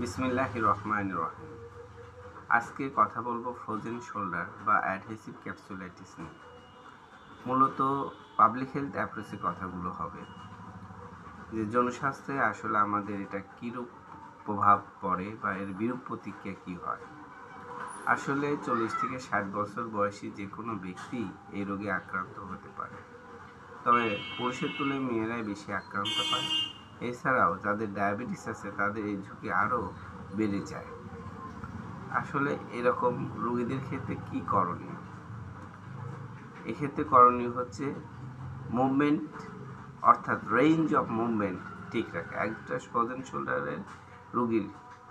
বিসমিল্লাহির রহমানির রহিম। আজকে কথা বলবো ফ্রোজেন শোল্ডার বা অ্যাডহেসিভ ক্যাপসুলাইটিস নিয়ে। মূলত পাবলিক হেলথ অ্যাপ্রোচে কথাগুলো হবে যে জনস্বাস্থ্যে আসলে আমাদের এটা কীরূপ প্রভাব পড়ে বা এর বিরূপ প্রতিক্রিয়া কী হয়। আসলে 40 থেকে 60 বছর বয়সী যে কোনো ব্যক্তি এই রোগে আক্রান্ত হতে পারে, তবে পুরুষের তুলনায় মেয়েরাই বেশি আক্রান্ত হয়। এছাড়াও যাদের ডায়াবেটিস আছে তাদের এই ঝুঁকি আরও বেড়ে যায়। আসলে এরকম রোগীদের ক্ষেত্রে কি করণীয়? এক্ষেত্রে করণীয় হচ্ছে মুভমেন্ট, অর্থাৎ রেঞ্জ অফ মুভমেন্ট ঠিক রাখা। একটা ফ্রোজেন শোল্ডারের রোগীর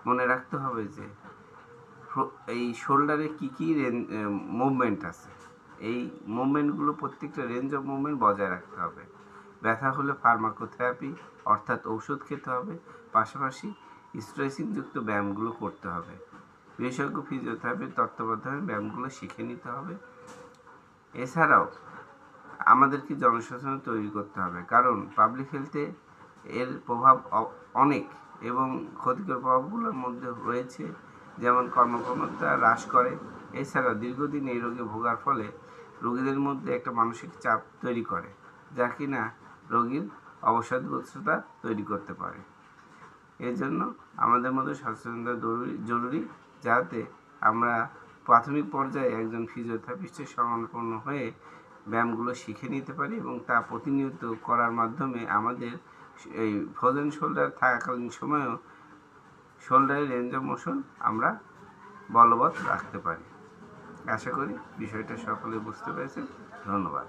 মনে রাখতে হবে যে এই শোল্ডারে কী কী মুভমেন্ট আছে, এই মুভমেন্টগুলো প্রত্যেকটা রেঞ্জ অফ মুভমেন্ট বজায় রাখতে হবে। ব্যথা হলে ফার্মাকোথেরাপি অর্থাৎ ওষুধ খেতে হবে, পাশাপাশি স্ট্রেচিংযুক্ত ব্যায়ামগুলো করতে হবে। বিশেষজ্ঞ ফিজিওথেরাপির তত্ত্বাবধানে ব্যায়ামগুলো শিখে নিতে হবে। এছাড়াও আমাদেরকে জনসচেতনতা তৈরি করতে হবে, কারণ পাবলিক হেলথে এর প্রভাব অনেক এবং ক্ষতিকর প্রভাবগুলোর মধ্যে রয়েছে, যেমন কর্মক্ষমতা হ্রাস করে। এছাড়া দীর্ঘদিন এই রোগে ভোগার ফলে রোগীদের মধ্যে একটা মানসিক চাপ তৈরি করে, যা কিনা রোগীর অবসাদগ্রস্ততা তৈরি করতে পারে। এর জন্য আমাদের মধ্যে সচেতনতা জরুরি, যাতে আমরা প্রাথমিক পর্যায়ে একজন ফিজিওথেরাপিস্টের শরণাপন্ন হয়ে ব্যায়ামগুলো শিখে নিতে পারি এবং তা প্রতিনিয়ত করার মাধ্যমে আমাদের এই ফ্রোজেন শোল্ডার থাকাকালীন সময়েও শোল্ডারের রেঞ্জ অফ মোশন আমরা বলবৎ রাখতে পারি। আশা করি বিষয়টা সকলে বুঝতে পেরেছেন। ধন্যবাদ।